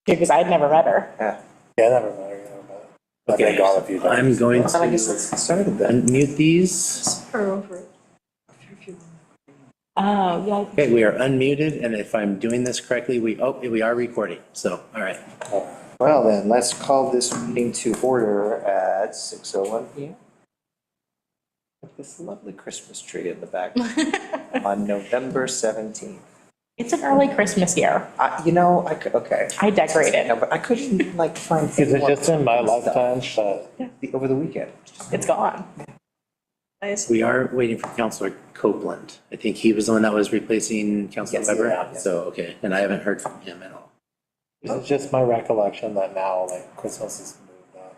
Because I'd never met her. Yeah. Yeah, I never met her, but I've been gone a few times. I'm going So I to guess it's, Started with that. unmute these. Or over it. oh, yeah. Okay, we are unmuted, and if I'm doing this correctly, we are recording, so, all right. Well then, let's call this meeting to order at 6:01 PM. With this lovely Christmas tree in the back on November 17th. It's an early Christmas year. Okay. I decorated. No, but I couldn't like find. Is it just in my lifetime? Over the weekend. It's gone. Nice. We are waiting for Counselor Copeland. I think he was the one that was replacing Counselor Yes, Weber, yeah. so, okay, and I haven't heard from him at all. It's just my recollection that now, like, Christmas is moved up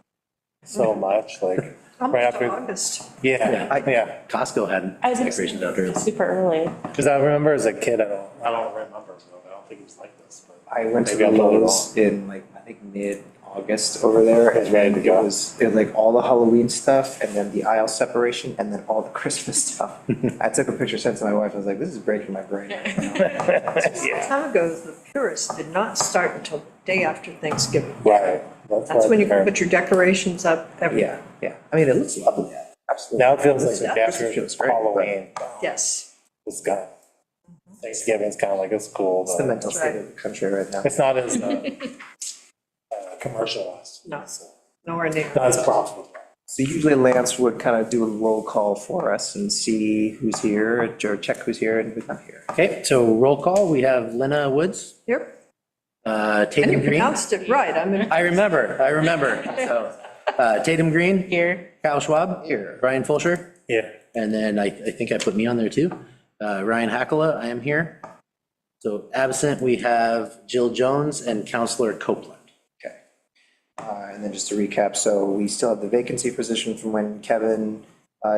so much, like, right Almost after, August. yeah. Costco had I was decorations out there. super early. Because I remember as a kid, I don't remember, so I don't think it was like this, but. I went to Maybe I'm totally Lowe's in like, I think mid-August over there. It's ready to go. It was like all the Halloween stuff and then the aisle separation and then all the Christmas stuff. I took a picture, sent to my wife. I was like, this is breaking my brain. A time ago, the purists did not start until the day after Thanksgiving. Right. That's when you can put your decorations up, everything. Yeah. I mean, it looks lovely. Absolutely. Now it feels like the Yeah. after Feels great, Halloween Yes. is gone. Thanksgiving's kind of like, it's cool, It's the but mental state of the country right now. it's not as commercialized. No. So, Nowhere near. not as profitable. So usually Lance would kind of do a roll call for us and see who's here, or check who's here and who's not here. Okay, so roll call, we have Lena Woods, Yep. Tatum And you Green. pronounced it right. I mean, I remember, so, Tatum Green, Here. Kyle Schwab, Here. Brian Fulcher, Yeah. and then I think I put me on there too. Ryan Hackala, I am here. So absent, we have Jill Jones and Counselor Copeland. Okay. And then just to recap, so we still have the vacancy position from when Kevin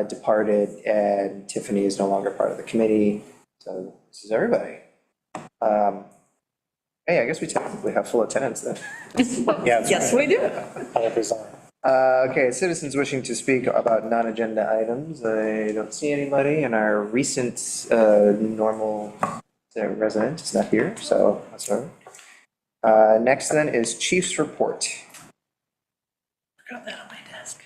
departed and Tiffany is no longer part of the committee. So this is everybody. Hey, I guess we technically have full attendance then. Yeah. yes, we do. 100%. Okay, citizens wishing to speak about non-agenda items. I don't see anybody, and our recent normal resident is not here, so that's all right. Next then is chief's report. Got that on my desk.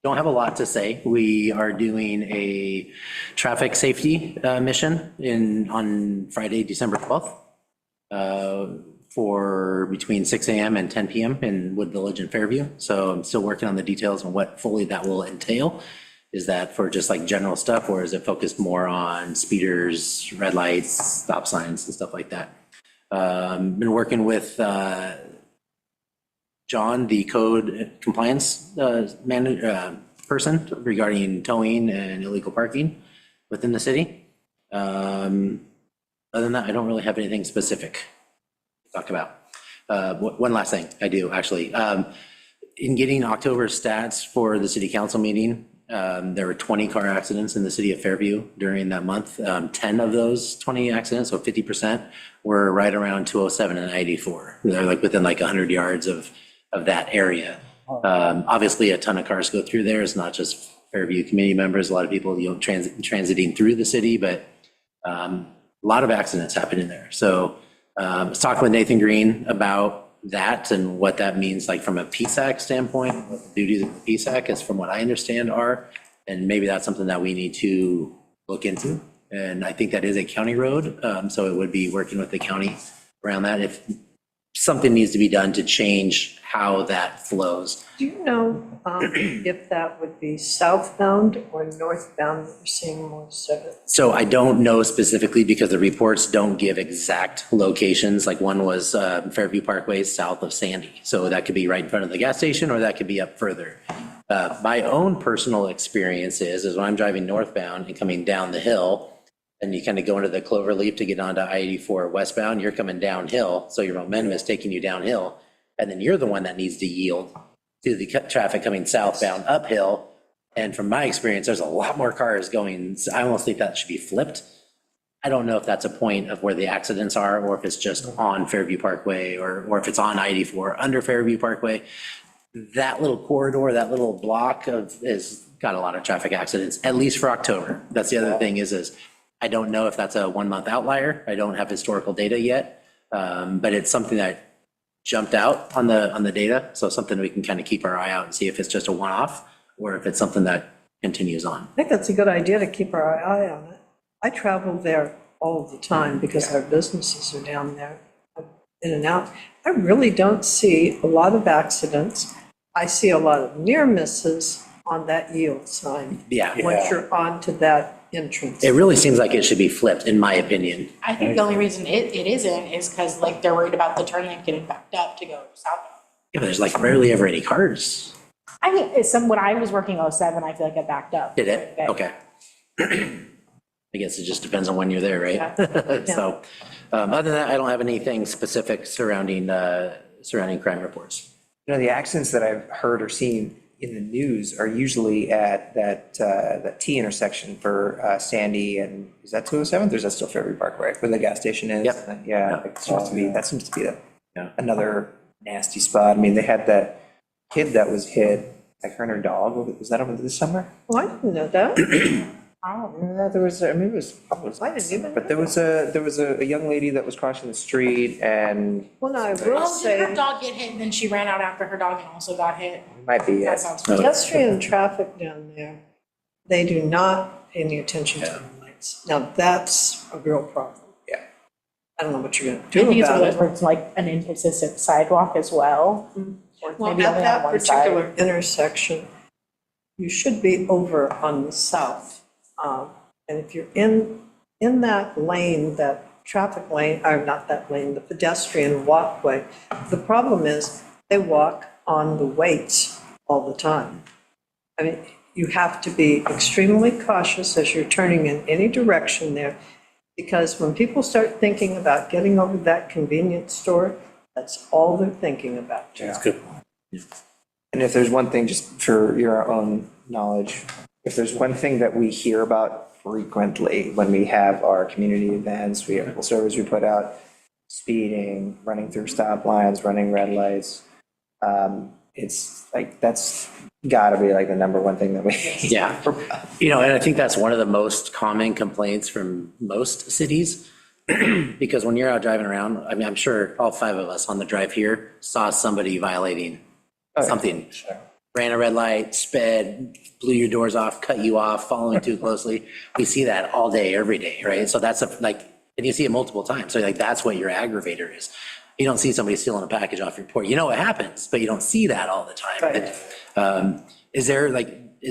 Don't have a lot to say. We are doing a traffic safety mission on Friday, December 12th, for between 6 a.m. and 10 p.m. in Wood Village and Fairview. So I'm still working on the details on what fully that will entail. Is that for just like general stuff, or is it focused more on speeders, red lights, stop signs and stuff like that? Been working with John, the code compliance person regarding towing and illegal parking within the city. Other than that, I don't really have anything specific to talk about. One last thing I do actually. In getting October stats for the city council meeting, there were 20 car accidents in the city of Fairview during that month. 10 of those 20 accidents, so 50%, were right around 207 and 84. They're like within like 100 yards of that area. Obviously, a ton of cars go through there. It's not just Fairview community members. A lot of people, transiting through the city, but a lot of accidents happen in there. So I was talking with Nathan Green about that and what that means, like from a PSAC standpoint, what the duties of the PSAC is from what I understand are, and maybe that's something that we need to look into. And I think that is a county road, so it would be working with the county around that if something needs to be done to change how that flows. Do you know if that would be southbound or northbound that you're seeing most of it? So I don't know specifically because the reports don't give exact locations. Like one was Fairview Parkway south of Sandy. So that could be right in front of the gas station or that could be up further. My own personal experience is when I'm driving northbound and coming down the hill, and you kind of go into the clover leaf to get onto I-84 westbound, you're coming downhill. So your momentum is taking you downhill. And then you're the one that needs to yield to the traffic coming southbound uphill. And from my experience, there's a lot more cars going. So I almost think that should be flipped. I don't know if that's a point of where the accidents are, or if it's just on Fairview Parkway, or if it's on I-84 under Fairview Parkway. That little corridor, that little block has got a lot of traffic accidents, at least for October. That's the other thing is I don't know if that's a 1 month outlier. I don't have historical data yet. But it's something that jumped out on the data, so something we can kind of keep our eye out and see if it's just a one-off or if it's something that continues on. I think that's a good idea to keep our eye on it. I travel there all the time because our businesses are down there, in and out. I really don't see a lot of accidents. I see a lot of near misses on that yield sign. Yeah, Once you're onto that entrance. it really seems like it should be flipped, in my opinion. I think the only reason it isn't is because like they're worried about the turn lane getting backed up to go south. Yeah, but there's like rarely ever any cars. I mean, it's when I was working 07, I feel like it backed up. Did it? Okay. I guess it just depends on when you're there, right? So, other than that, I don't have anything specific surrounding crime reports. You know, the accidents that I've heard or seen in the news are usually at that T intersection for Sandy and, is that 207th or is that still Fairview Parkway, where the gas station is? Yep. Yeah, it seems to be, that seems to be Yeah. another nasty spot. I mean, they had that kid that was hit, like her and her dog, was that over this summer? Oh, I didn't know that. Yeah, there was, I mean, it was, I didn't even but there was a young lady that was crossing the street and Well, now I will Oh, did her say, dog get hit and then she ran out after her dog and also got hit? it might be, That it. sounds. pedestrian traffic down there, they do not pay any attention to the lights. Now, that's a real problem. Yeah. I don't know what you're gonna I do think it's one about of those it. where it's like an inconsistent sidewalk as well. Or Well, maybe at only on that one side. particular intersection, you should be over on the south. And if you're in that lane, that traffic lane, or not that lane, the pedestrian walkway, the problem is they walk on the weights all the time. I mean, you have to be extremely cautious as you're turning in any direction there, because when people start thinking about getting over that convenience store, that's all they're thinking about. That's good. And if there's one thing, just for your own knowledge, if there's one thing that we hear about frequently when we have our community events, we have surveys we put out, speeding, running through stop lines, running red lights, it's like, that's gotta be like the number one thing that we. Yeah. And I think that's one of the most common complaints from most cities. Because when you're out driving around, I mean, I'm sure all five of us on the drive here saw somebody violating something. Ran a red light, sped, blew your doors off, cut you off, following too closely. We see that all day, every day, right? So that's and you see it multiple times. So like, that's what your aggravator is. You don't see somebody stealing a package off your porch. You know what happens, but you don't see that all the time. Is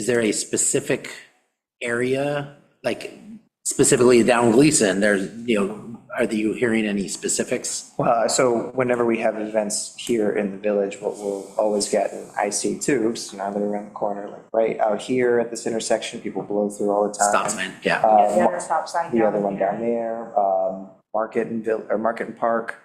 there a specific area, like specifically down Gleason, are you hearing any specifics? Well, so whenever we have events here in the village, we'll always get an IC tubes, they're around the corner, like right out here at this intersection, people blow through all the time. Stop sign, yeah. The other stop sign. The other one down there, Market and Park,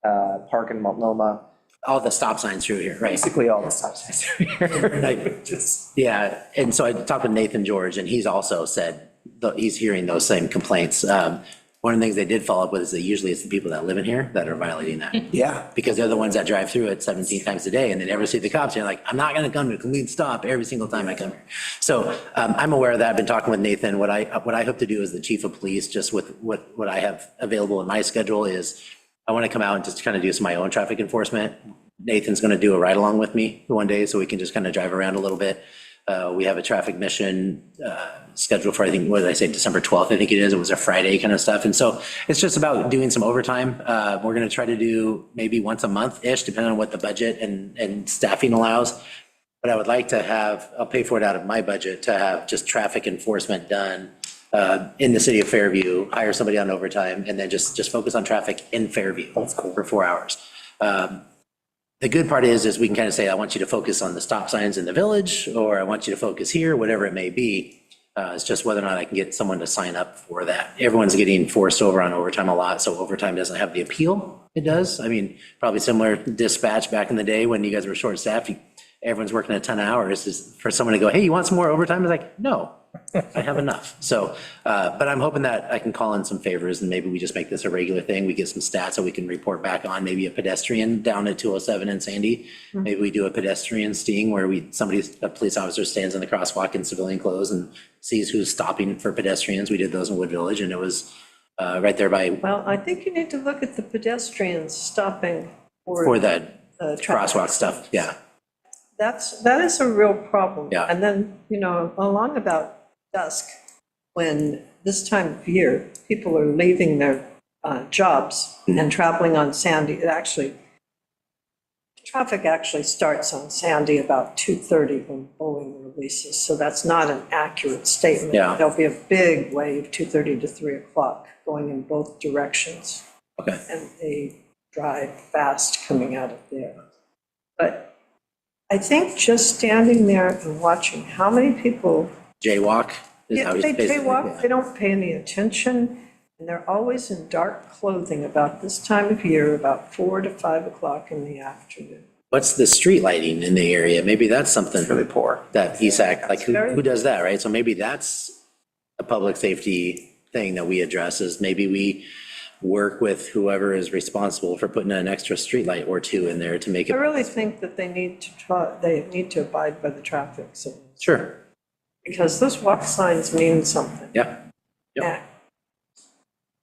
Park and Multnomah, All the stop signs through here, right? basically all the stop signs are here. Like, yeah, and so I talked with Nathan George, and he's also said that he's hearing those same complaints. One of the things they did follow up with is that usually it's the people that live in here that are violating that. Yeah. Because they're the ones that drive through it 17 times a day, and they never see the cops, and they're like, I'm not gonna come to a complete stop every single time I come here. So I'm aware of that, I've been talking with Nathan. What I hope to do as the chief of police, just with what I have available in my schedule, is I wanna come out and just kind of do some of my own traffic enforcement. Nathan's gonna do a ride along with me one day, so we can just kind of drive around a little bit. We have a traffic mission scheduled for, I think, what did I say, December 12th, I think it is. It was a Friday kind of stuff. And so it's just about doing some overtime. We're going to try to do maybe once a month-ish, depending on what the budget and staffing allows. But I would like to have, I'll pay for it out of my budget, to have just traffic enforcement done in the city of Fairview, hire somebody on overtime, and then just focus on traffic in Fairview for 4 hours. The good part is we can kind of say, I want you to focus on the stop signs in the village, or I want you to focus here, whatever it may be. It's just whether or not I can get someone to sign up for that. Everyone's getting forced over on overtime a lot, so overtime doesn't have the appeal it does. I mean, probably similar to dispatch back in the day when you guys were short-staffed. Everyone's working a ton of hours. Is for someone to go, hey, you want some more overtime? It's like, no, I have enough. So, but I'm hoping that I can call in some favors, and maybe we just make this a regular thing. We get some stats that we can report back on, maybe a pedestrian down at 207 in Sandy. Maybe we do a pedestrian sting where a police officer stands in the crosswalk in civilian clothes and sees who's stopping for pedestrians. We did those in Wood Village, and it was right there by, Well, I think you need to look at the pedestrians stopping for the traffic. crosswalk stuff, yeah. That is a real problem. Yeah. And then, along about dusk, when this time of year, people are leaving their jobs and traveling on Sandy, traffic actually starts on Sandy about 2:30 when Boeing releases, so that's not an accurate statement. Yeah. There'll be a big wave, 2:30 to 3 o'clock, going in both directions. Okay. And they drive fast coming out of there. But I think just standing there and watching how many people, Jaywalk is how he's they basically. jaywalk, they don't pay any attention, and they're always in dark clothing about this time of year, about 4 to 5 o'clock in the afternoon. What's the street lighting in the area? Maybe that's something It's really poor. that ESAC, like very- who does that, right? So maybe that's a public safety thing that we address is maybe we work with whoever is responsible for putting an extra street light or two in there to make I it. really think that they need to abide by the traffic signals, Sure, because those walk signs mean something. yeah. Yep. Yeah.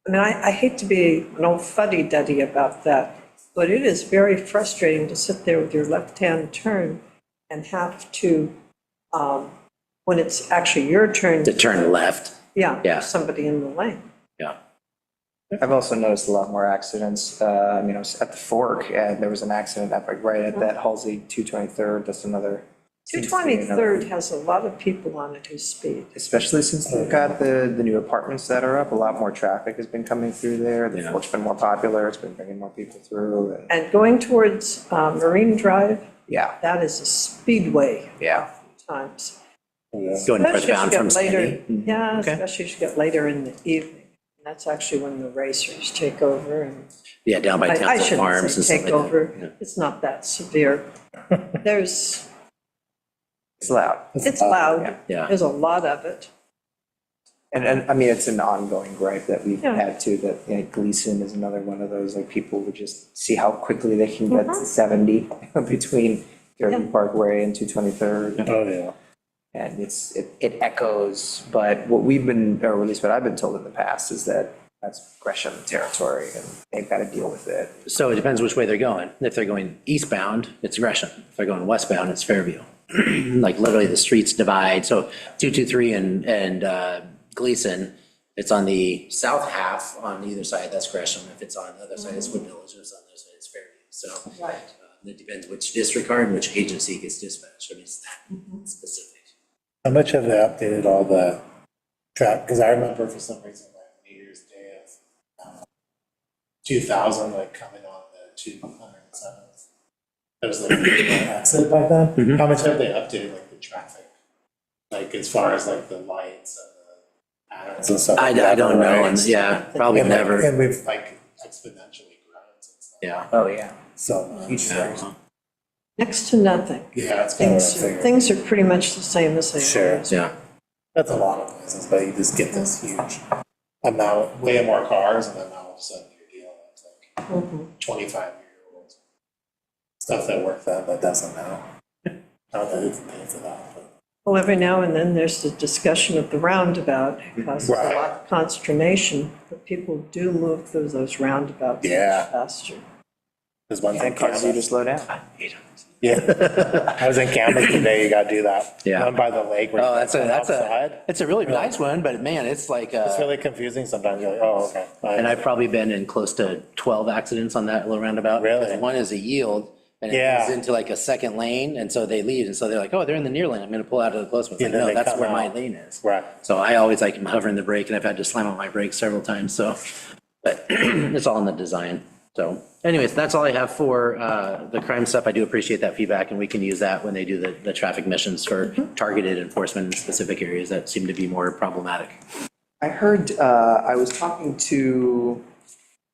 I mean, I hate to be an old fuddy-duddy about that, but it is very frustrating to sit there with your left-hand turn and have to, when it's actually your turn. To turn left, Yeah, Yeah. there's somebody in the lane. yeah. I've also noticed a lot more accidents. I was at the Fork, and there was an accident up like right at that Halsey 223rd. That's another. seems to be another- 223rd has a lot of people on it who speed. Especially since they've got the new apartments that are up, a lot more traffic has been coming through there. The Yeah. Fork's been more popular, it's been bringing more people through. And going towards Marine Drive, Yeah, that is a speedway yeah. times. Going Especially northbound as you from get later, Sandy. yeah, Okay. especially as you get later in the evening. And that's actually when the racers take over, and Yeah, down by I Townsend shouldn't Farms and say stuff take like that. over. Yeah. It's not that severe. It's loud. It's loud. Yeah. There's a lot of it. And I mean, it's an ongoing gripe that we've Yeah. had too, that Gleason is another one of those, like, people would just see how quickly they can get to 70 between Derby Yeah. Parkway and 223rd. Oh, yeah. And it echoes, but what we've been, or at least what I've been told in the past, is that that's Gresham territory and they've got to deal with it. So it depends which way they're going. If they're going eastbound, it's Gresham. If they're going westbound, it's Fairview. Like literally the streets divide. So 223 and Gleason, it's on the south half on either side, that's Gresham. If it's on the other side, it's Wood Village. If it's on the other side, it's Fairview. So Right. it depends which district card and which agency gets dispatched. I mean, it's that specific. How much have they updated all the traffic? Because I remember for some reason, like New Year's Day of 2000, like coming on the 207th. There was like an accident by then. How much have they updated like the traffic? Like as far as like the lights and the patterns and stuff? I don't know. And yeah, probably And, like, never. and we've like exponentially grown since then. Yeah. Oh, yeah. So, Huge numbers. Next to nothing. yeah, it's kind of Things are pretty much the same as they Sure. always. Yeah. that's a lot of places, but you just get this huge amount, way more cars, and then all of a sudden you're dealing with like 25-year-olds. Stuff that worked then that doesn't now. Not that it's paying for that, but. Well, every now and then there's the discussion of the roundabout. It causes a Right. lot of consternation, but people do move through those roundabouts Yeah. much faster. There's one And thing it causes you to slow down. Yeah. I was in Camas today, you gotta do that. Yeah. One by the lake. where Oh, you that's go a outside. it's a really nice one, but man, it's like It's really confusing sometimes, you're like, oh, okay. and I've probably been in close to 12 accidents on that little roundabout. Really? One is a yield, and it Yeah. goes into like a second lane, and so they leave, and so they're like, oh, they're in the near lane, I'm gonna pull out of the close one. It's Yeah, like, then no, they that's come where my out. lane is. Right. So I always like am hovering the brake, and I've had to slam on my brakes several times, so, but it's all in the design. So anyways, that's all I have for the crime stuff. I do appreciate that feedback, and we can use that when they do the traffic missions for targeted enforcement in specific areas that seem to be more problematic. I heard, I was talking to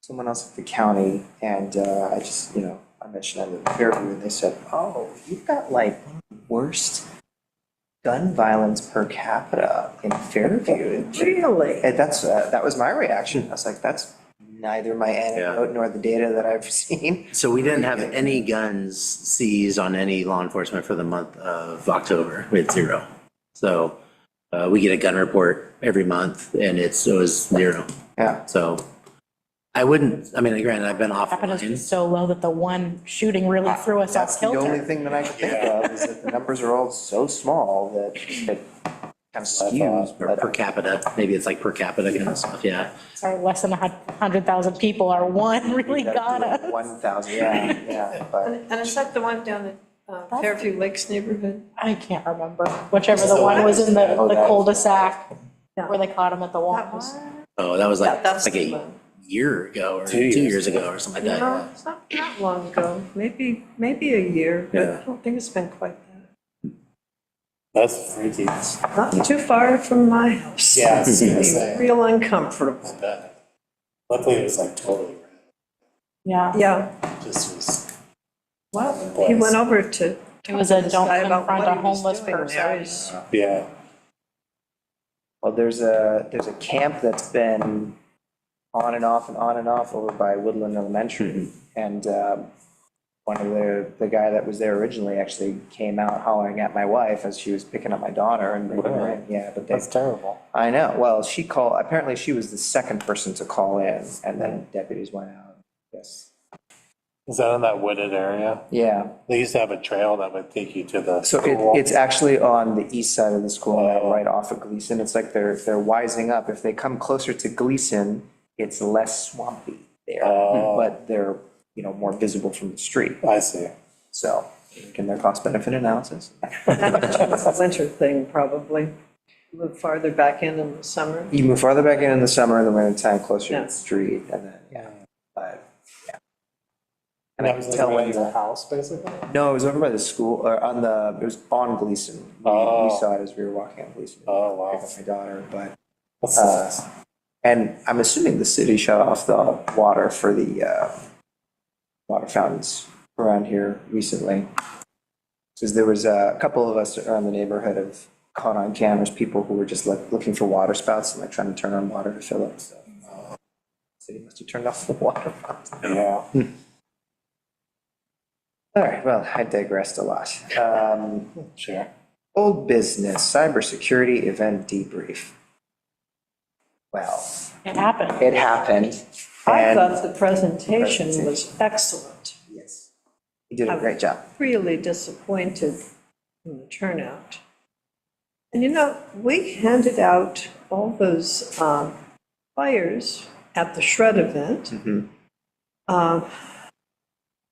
someone else at the county, and I just, I mentioned I live in Fairview, and they said, oh, you've got like one of the worst gun violence per capita in Fairview. Really? And that was my reaction. I was like, that's neither my anecdote nor the data that I've seen. So we didn't have any guns seized on any law enforcement for the month of October. We had 0. So We get a gun report every month and it was 0. Yeah. So I wouldn't, I mean, granted, I've been Happiness was offline. so low that the one shooting really threw us off That's the only kilter. thing that I can think of, is that the numbers are all so small that it kind of skews. Or per capita, maybe it's like per capita kind of stuff, yeah. Sorry, less than 100,000 people are one really got us. 1,000, yeah, but. And is that the one down in Fairview Lakes neighborhood? I can't remember, whichever the one was in the cul-de-sac Yeah. where they caught him at the That walk. was, Oh, that was like, that's like the a one. year ago or 2 2 years years ago. ago or something like No, that. it's not that long ago, maybe a year, but Yeah. I don't think it's been quite that. That's freaky. Not too far from my house. Yeah, I was gonna It's say. real uncomfortable. I bet. Luckily, it was like totally random. Yeah, Yeah, Just was. well, he went over to. it was a this don't guy about confront what a he was homeless doing there. person. Yeah. Well, there's a camp that's been on and off and on and off over by Woodland Elementary. And one of the guy that was there originally actually came out hollering at my wife as she was picking up my daughter and bringing her in. Yeah, but they, terrible. I know, well, she called, apparently she was the second person to call in, and then deputies went out. Yes. Is that in that wooded area? Yeah, They used to have a trail that would take you to the so school. it's actually on the east side of the school now, right off of Gleason. It's like they're wising up. If they come closer to Gleason, it's less swampy there, Oh. but they're, more visible from the street. I see. So, in their cost benefit analysis. It's a winter thing, probably. Move farther back in the summer. You move farther back in the summer, in the winter time, closer to Yeah. the street, and then, yeah, but, yeah. And And I that was can like tell around when, your house, basically? no, it was over by the school, or it was on Gleason. We Oh. saw it as we were walking on Gleason. Oh, wow. Pick up my daughter, but, That's Uh, and I'm assuming the city shut off the water for the water fountains around here recently. Because there was a couple of us around the neighborhood have caught on cameras, people who were just looking for water spouts and like trying to turn on water to fill up stuff. City must have turned off the water fountain. yeah. All right, well, I digressed a lot. Sure. Old business, cybersecurity event debrief. Well, It happened. it happened. I and- thought the presentation was excellent. Yes. You did a great job. Really disappointed in the turnout. And we handed out all those flyers at the shred event. Mhm.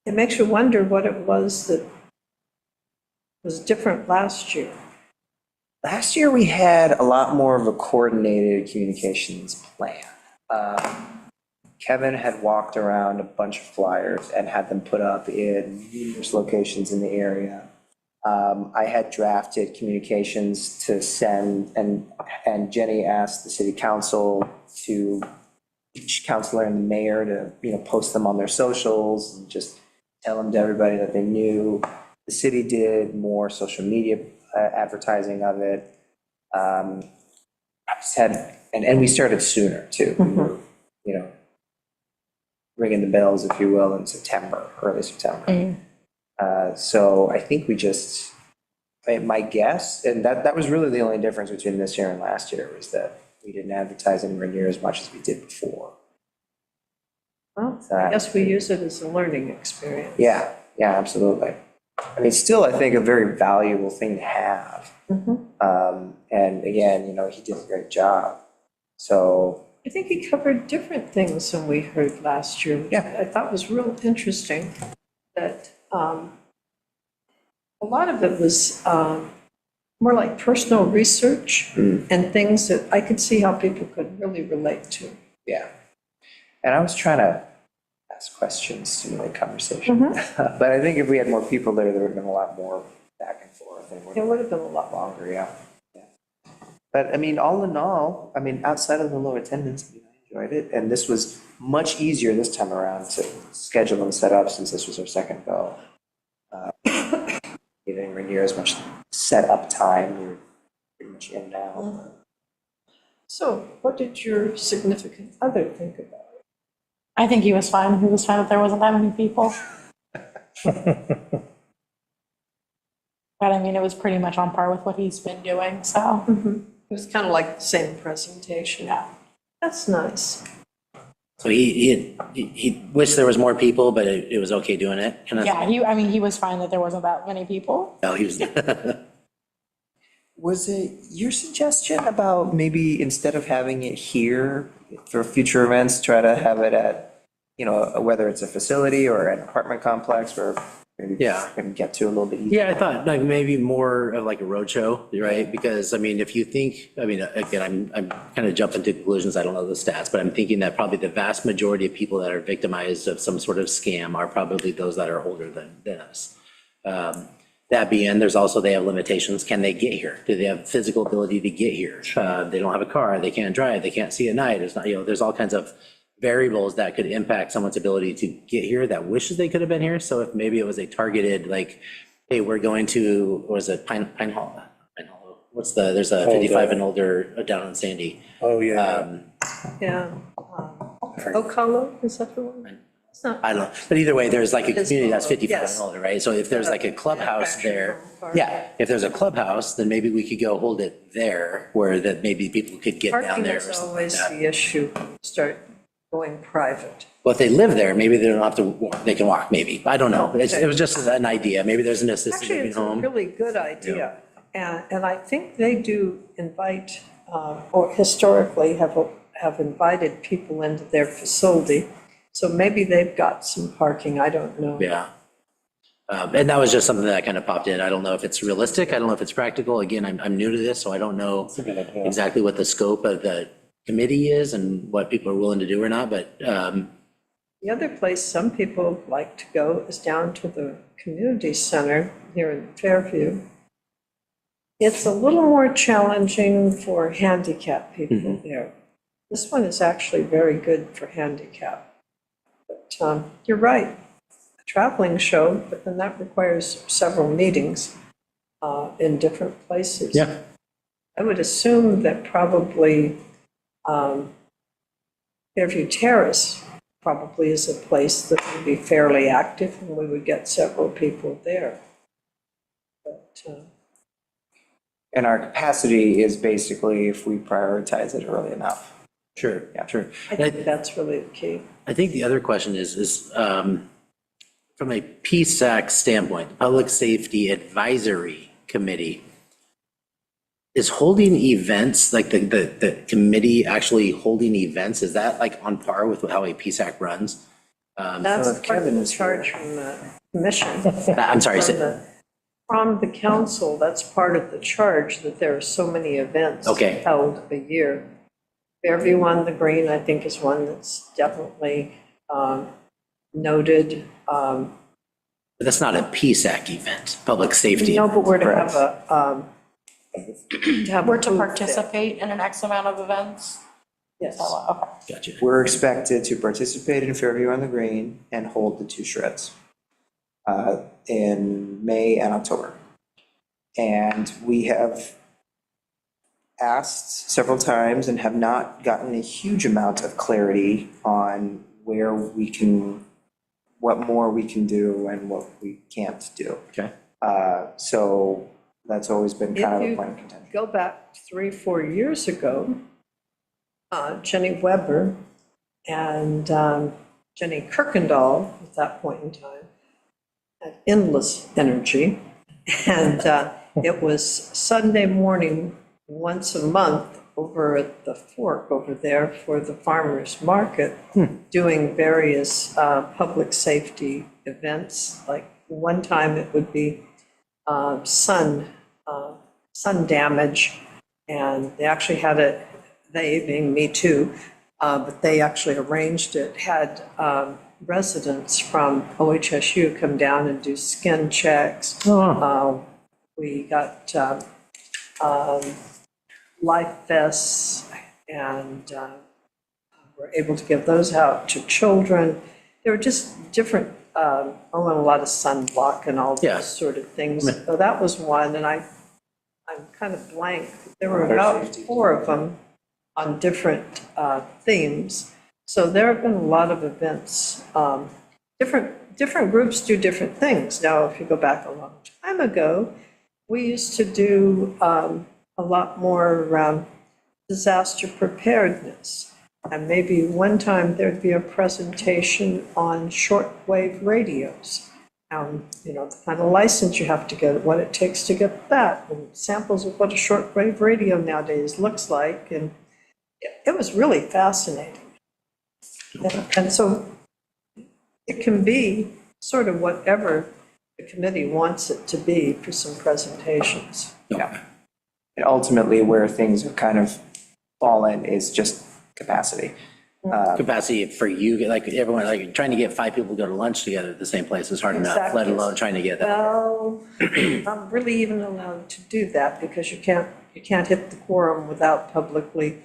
It makes you wonder what it was that was different last year. Last year, we had a lot more of a coordinated communications plan. Kevin had walked around a bunch of flyers and had them put up in numerous locations in the area. I had drafted communications to send, and Jenny asked the city council to, each councilor and the mayor to, post them on their socials and just tell them to everybody that they knew. The city did more social media advertising of it. I just had, and we started sooner too. We were, ringing the bells, if you will, in September, early September. So I think we just, my guess, and that was really the only difference between this year and last year, was that we didn't advertise anywhere near as much as we did before. Well, I guess we use it as a learning experience. Yeah, absolutely. I mean, still, I think a very valuable thing to have. And again, he did a great job. So, I think he covered different things than we heard last year, which Yeah. I thought was real interesting. That a lot of it was more like personal research and things that I could see how people could really relate to. yeah. And I was trying to ask questions, stimulate conversation. But I think if we had more people there would have been a lot more back and forth. And It would have been a lot longer. longer, yeah. But I mean, all in all, outside of the low attendance, I enjoyed it. And this was much easier this time around to schedule and set up, since this was our second go. We didn't renew as much setup time. We were pretty much in now. So what did your significant other think about it? I think he was fine. He was fine that there wasn't that many people. But I mean, it was pretty much on par with what he's been doing, so. was kind of like the same presentation. Yeah. That's nice. So he wished there was more people, but it was okay doing it, kind of. Yeah, I mean, he was fine that there wasn't that many people. No, he was, Was it your suggestion about maybe instead of having it here for future events, try to have it at, you know, whether it's a facility or an apartment complex where maybe Yeah. we can get to a little bit easier? yeah, I thought like maybe more of like a roadshow, right? Because I mean, if you think, I mean, again, I'm kind of jumping to conclusions, I don't know the stats, but I'm thinking that probably the vast majority of people that are victimized of some sort of scam are probably those that are older than us. That being, there's also, they have limitations. Can they get here? Do they have physical ability to get here? They don't have a car, they can't drive, they can't see at night. It's not, you know, there's all kinds of variables that could impact someone's ability to get here that wishes they could have been here. So if maybe it was a targeted, like, hey, we're going to, what was it, Pine Hollow? What's there's a 55 and older down in Sandy. Oh, yeah. Yeah. Oak Hollow, is that the one? It's not. I don't know, but either way, there's like a It's community that's Hollow, 55 yes. and older, right? So if there's like a clubhouse there, Manufactured home yeah, if there's a clubhouse, then maybe we could go hold it there where that maybe people could get down Parking there is or something like always that. the issue, start going private. Well, if they live there, maybe they don't have to walk, they can walk maybe. I don't know. It was just an idea. Maybe there's an assisted Actually, living it's a home. really good idea. And I think they do invite, or historically have invited people into their facility. So maybe they've got some parking, I don't know. Yeah. And that was just something that kind of popped in. I don't know if it's realistic. I don't know if it's practical. Again, I'm new to this, so I don't know That's a good idea. exactly what the scope of the committee is and what people are willing to do or not, but The other place some people like to go is down to the community center here in Fairview. It's a little more challenging for handicapped people there. This one is actually very good for handicap. But you're right, a traveling show, but then that requires several meetings in different places. yeah. I would assume that probably Fairview Terrace probably is a place that would be fairly active, and we would get several people there. But And our capacity is basically if we prioritize it early enough. Sure, Yeah. sure. I think that's really the key. I think the other question is from a PSAC standpoint, the Public Safety Advisory Committee, is holding events, like the committee actually holding events, is that like on par with how a PSAC runs? That's if part of Kevin the is here. charge from the commission. I'm sorry, From the council, that's part of the charge, that there are so many events Okay. held a year. Fairview on the Green, I think, is one that's definitely noted. But that's not a PSAC event, public safety. No, but we're to have Correct. to have a We're to booth there. participate in an X amount of events? Yes. Oh, okay. Gotcha. We're expected to participate in Fairview on the Green and hold the two shreds in May and October. And we have asked several times and have not gotten a huge amount of clarity on where we can, what more we can do and what we can't do. Okay. So that's always been kind of If a you point of contention. go back 3-4 years ago, Jenny Weber and Jenny Kirkendall, at that point in time, had endless energy. And it was Sunday morning, once a month, over at the Fork over there for the farmers market, doing various public safety events. Like one time it would be sun damage, and they actually had it, they being me too, but they actually arranged it, had residents from OHSU come down and do skin checks. We got life vests, and we're able to give those out to children. There were just different, and a lot of sunblock and all Yeah. those sort of things. So that was one, and I'm kind of blank. There were about 4 of them on different themes. So there have been a lot of events. Different groups do different things. Now, if you go back a long time ago, we used to do a lot more around disaster preparedness. And maybe one time there'd be a presentation on shortwave radios. The kind of license you have to get, what it takes to get that, and samples of what a shortwave radio nowadays looks like. And it was really fascinating. And so it can be sort of whatever the committee wants it to be for some presentations. Yeah. And ultimately, where things have kind of fallen is just capacity. Capacity for you, like everyone, like trying to get 5 people to go to lunch together at the same place is hard enough, let Exactly. alone trying to get that. Well, I'm really even allowed to do that because you can't hit the quorum without publicly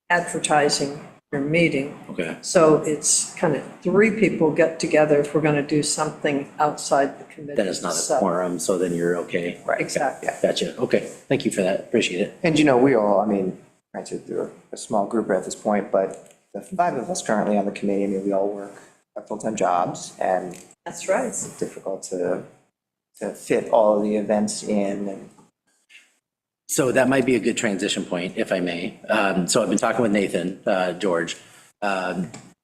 advertising your meeting. Okay, So it's kind of 3 people get together if we're going to do something outside the committee. then it's not a itself. quorum, so then you're okay. Right. Exactly. Yeah. Gotcha, okay, thank you for that, appreciate it. And we all, I mean, granted, they're a small group at this point, but the 5 of us currently on the committee, I mean, we all work our full-time jobs, and That's right. it's difficult to fit all of the events in, and So that might be a good transition point, if I may. So I've been talking with Nathan, George.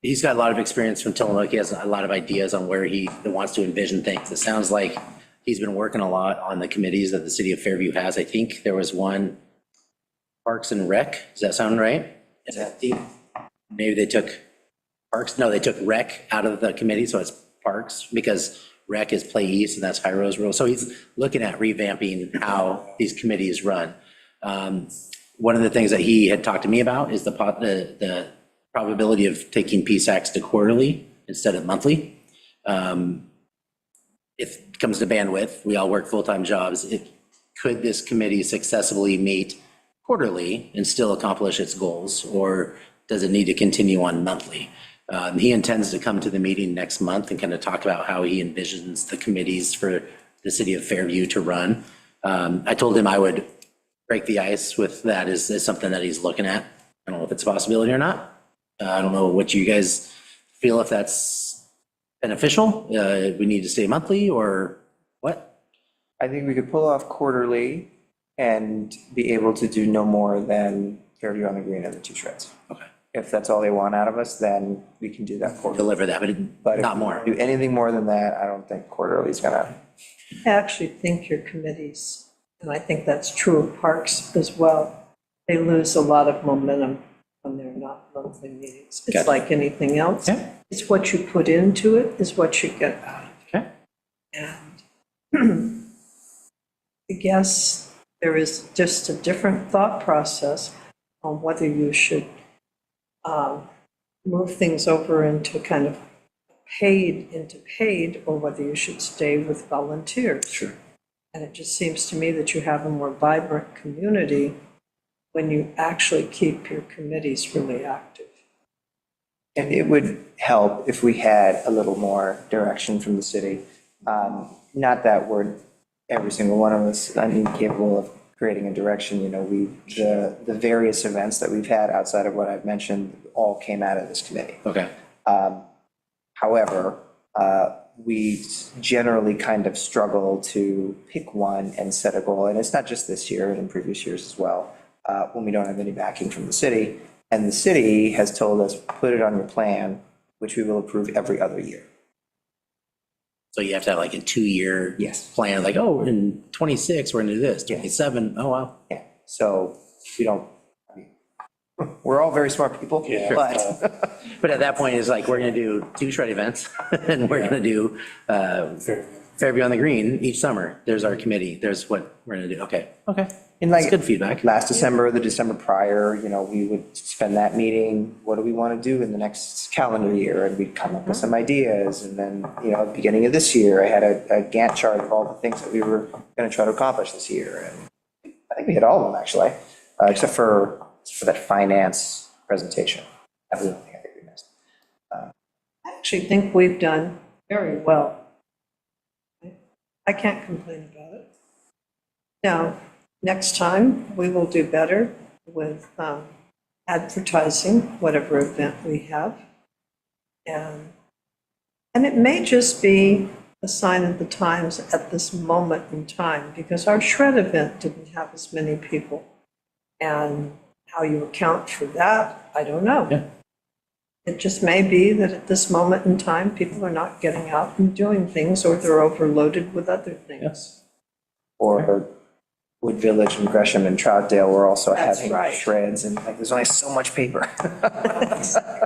He's got a lot of experience from Tillamook. He has a lot of ideas on where he wants to envision things. It sounds like he's been working a lot on the committees that the city of Fairview has. I think there was one, Parks and Rec, does that sound right? Is that the, maybe they took Parks, no, they took Rec out of the committee, so it's Parks, because Rec is Play East, and that's High Rose Rural. So he's looking at revamping how these committees run. One of the things that he had talked to me about is the probability of taking PSACs to quarterly instead of monthly. If it comes to bandwidth, we all work full-time jobs. Could this committee successfully meet quarterly and still accomplish its goals, or does it need to continue on monthly? He intends to come to the meeting next month and kind of talk about how he envisions the committees for the city of Fairview to run. I told him I would break the ice with that is something that he's looking at. I don't know if it's a possibility or not. I don't know what you guys feel, if that's beneficial. We need to stay monthly or what? I think we could pull off quarterly and be able to do no more than Fairview on the Green and the 2 shreds. Okay. If that's all they want out of us, then we can do that quarterly. Deliver that, But but if not we more. do anything more than that, I don't think quarterly is gonna. I actually think your committees, and I think that's true of parks as well, they lose a lot of momentum when they're not monthly meetings. It's Gotcha. like anything else. Yeah. It's what you put into it is what you get out of it. Okay. And I guess there is just a different thought process on whether you should move things over into kind of paid, or whether you should stay with volunteers. Sure. And it just seems to me that you have a more vibrant community when you actually keep your committees really active. And it would help if we had a little more direction from the city. Not that we're, every single one of us, incapable of creating a direction, the various events that we've had outside of what I've mentioned all came out of this committee. Okay. However, we generally kind of struggle to pick one and set a goal, and it's not just this year, and in previous years as well, when we don't have any backing from the city. And the city has told us, put it on your plan, which we will approve every other year. So you have to have like a 2-year Yes. plan, like, oh, in 26, we're gonna do this, 27, oh, wow. Yeah, so we don't, we're all very smart people, Yeah. but But at that point, it's like, we're gonna do 2 shred events, and we're gonna do Fairview on the Green each summer. There's our committee, there's what we're gonna do, okay, okay. in That's like good feedback. last December, the December prior, we would spend that meeting, what do we want to do in the next calendar year? And we'd come up with some ideas. And then, at the beginning of this year, I had a Gantt chart of all the things that we were going to try to accomplish this year. And I think we hit all of them, actually, except for that finance presentation. That was the only thing I think we missed. I actually think we've done very well. I can't complain about it. Now, next time, we will do better with advertising whatever event we have. And it may just be a sign of the times at this moment in time, because our shred event didn't have as many people. And how you account for that, I don't know. Yeah. It just may be that at this moment in time, people are not getting out and doing things, or they're overloaded with other things. Or Wood Village and Gresham and Troutdale were also That's having right. shreds, and like, there's only so much paper.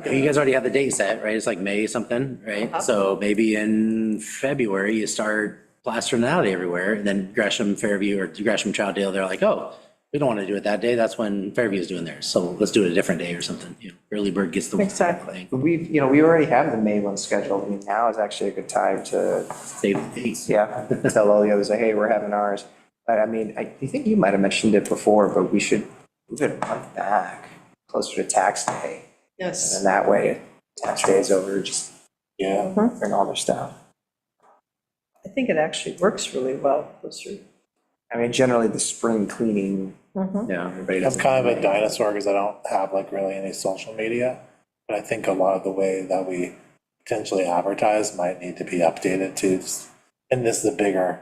You guys already have the date set, right? It's like May something, right? So maybe in February, you start plastering it out everywhere, and then Gresham, Fairview, or Gresham, Troutdale, they're like, oh, we don't want to do it that day, that's when Fairview's doing theirs, so let's do it a different day or something, you know, early bird gets the. Exactly. We already have the May one scheduled. I mean, now is actually a good time to, Save the dates. yeah, tell all the others, like, hey, we're having ours. But I mean, I think you might have mentioned it before, but we should move it a month back, closer to tax day. And Yes. then that way, tax day is over, just Yeah, bring all their stuff. I think it actually works really well, closer. I mean, generally, the spring cleaning, Yeah. everybody I'm does. kind of a dinosaur because I don't have like really any social media. But I think a lot of the way that we potentially advertise might need to be updated too. And this is a bigger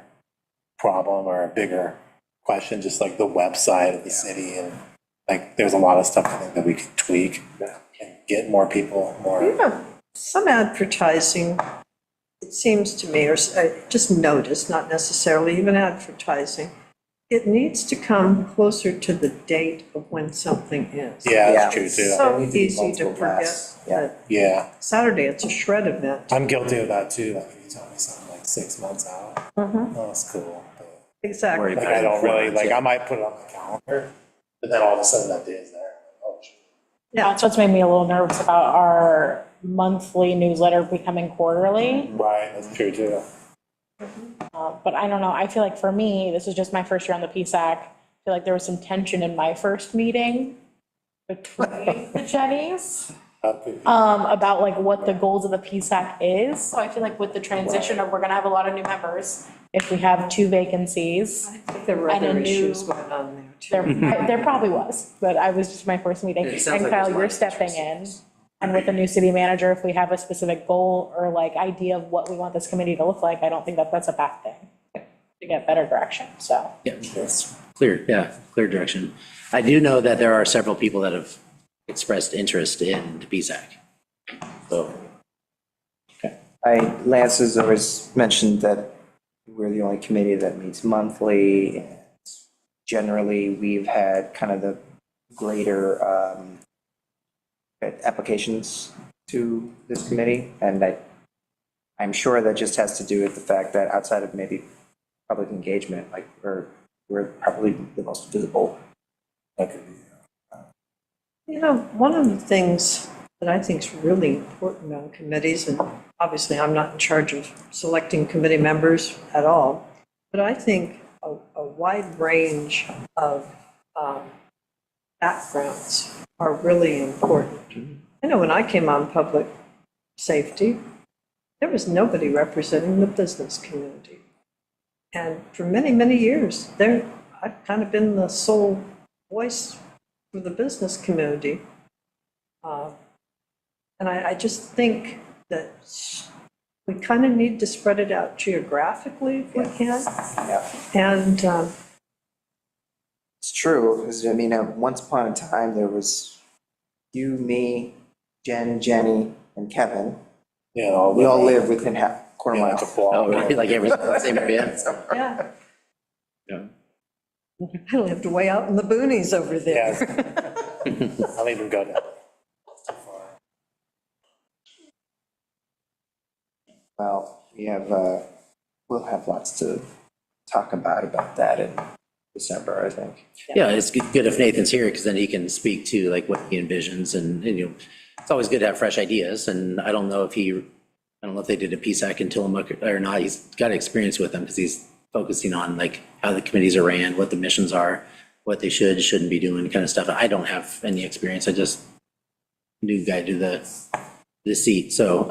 problem or a bigger question, just like the website of the city, and like, there's a lot of stuff I think that we could tweak and get more people, more. Yeah, some advertising, it seems to me, or I just noticed, not necessarily even advertising, it needs to come closer to the date of when something is. Yeah, that's Yeah. true too. So There needs to be easy to multiple forget blasts, yeah. that Yeah, Saturday, it's a shred event. I'm guilty of that too. Like, if you tell me something like 6 months out, oh, that's cool. But, Exactly. like, I don't really, like, I might put it on the calendar, but then all of a sudden that day is there. Oh, shit. That's what's made me a little nervous about our monthly newsletter becoming quarterly. Right, that's true too. But I don't know, I feel like for me, this is just my first year on the PSAC. I feel like there was some tension in my first meeting between the Jennys. About like what the goals of the PSAC is. So I feel like with the transition of, we're gonna have a lot of new members. If we have 2 vacancies, I think there were And a other new- issues going on there too. there probably was, but I was just my first meeting. It sounds And like Kyle, there's a lot you're of stepping in. interests. And with the new city manager, if we have a specific goal or like idea of what we want this committee to look like, I don't think that that's a bad thing to get better direction, so. Yeah, that's clear, yeah, clear direction. I do know that there are several people that have expressed interest in the PSAC. So, Lance has always mentioned that we're the only committee that meets monthly. And generally, we've had kind of the greater applications to this committee. And I'm sure that just has to do with the fact that outside of maybe public engagement, like, we're probably the most visible. You know, one of the things that I think is really important on committees, and obviously I'm not in charge of selecting committee members at all, but I think a wide range of backgrounds are really important. I know when I came on public safety, there was nobody representing the business community. And for many, many years, I've kind of been the sole voice for the business community. And I just think that we kind of need to spread it out geographically if we can. Yeah. And It's true, because I mean, once upon a time, there was you, me, Jen, Jenny, and Kevin. Yeah, We all live within half, quarter Yeah, mile. like a block. oh, really, like everything, the same area? yeah, Yeah. I lived way out in the boonies over there. Yeah. I'll even go down. Well, we'll have lots to talk about that in December, I think. Yeah, it's good if Nathan's here, because then he can speak to like what he envisions, and, you know, it's always good to have fresh ideas, and I don't know if they did a PSAC in Tillamook or not. He's got experience with them, because he's focusing on like how the committees are ran, what the missions are, what they shouldn't be doing, kind of stuff. I don't have any experience, I just new guy to the seat, so,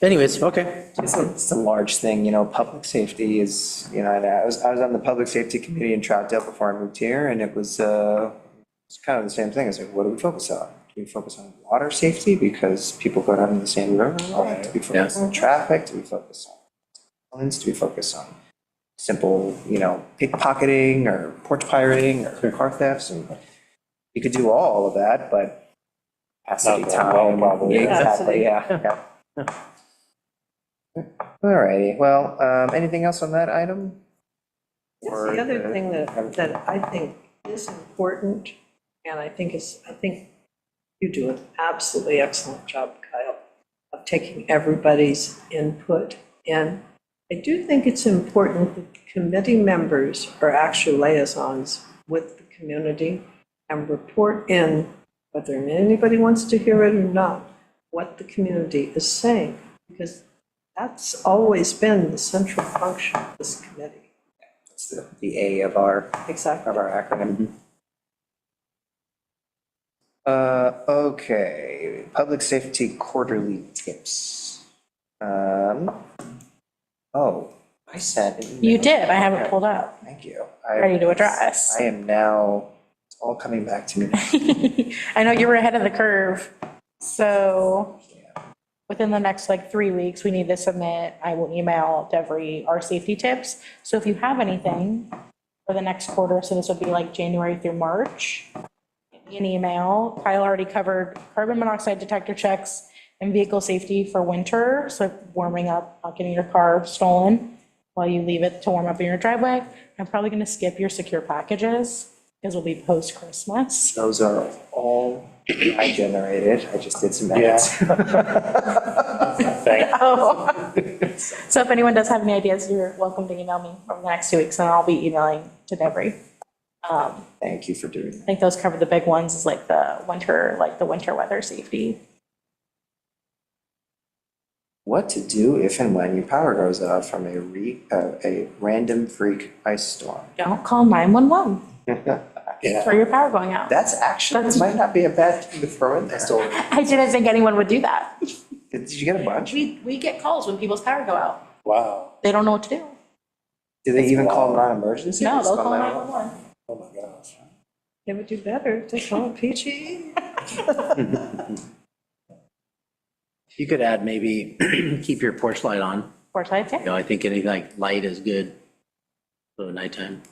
anyways, okay. It's a large thing, public safety is, and I was on the public safety committee in Troutdale before I moved here, and it's kind of the same thing. It's like, what do we focus on? Do we focus on water safety because people go down in the Sandy River? Do we focus on traffic? Do we focus on components? Do we focus on simple, pickpocketing or porch pirating or car thefts? And you could do all of that, but capacity Not that well, time. probably. Yeah, exactly, yeah. All righty, well, anything else on that item? Yes, Or the other thing that I think is important, and I think you do an absolutely excellent job, Kyle, of taking everybody's input in. I do think it's important that committee members are actually liaisons with the community and report in, whether anybody wants to hear it or not, what the community is saying, because that's always been the central function of this committee. It's the A of our Exactly. acronym. Okay, public safety quarterly tips. I sent an email. You did, I have it pulled up, Thank you. ready to address. I am now, it's all coming back to me. I know you were ahead of the curve, so within the next like 3 weeks, we need to submit, I will email Devery our safety tips. So if you have anything for the next quarter, so this would be like January through March, give me an email. Kyle already covered carbon monoxide detector checks and vehicle safety for winter, so warming up, not getting your car stolen while you leave it to warm up in your driveway. I'm probably gonna skip your secure packages, because we'll be post-Christmas. Those are all I generated. I just did some edits. Oh. So if anyone does have any ideas, you're welcome to email me over the next 2 weeks, and I'll be emailing to Devery. Thank you for doing I that. think those cover the big ones, is like the winter weather safety. What to do if and when your power goes out from a random freak ice storm. Don't call 911 Yeah. for your power going out. That's actually, might not be a bad thing to throw in there. I didn't think anyone would do that. Did you get a bunch? We get calls when people's power go out. Wow. They don't know what to do. Do they even call non-emergency? No, they'll Just call 911? 911. Oh my gosh. They would do better to call PG. You could add maybe keep your porch light on. Porch lights, yeah. I think any like light is good for nighttime.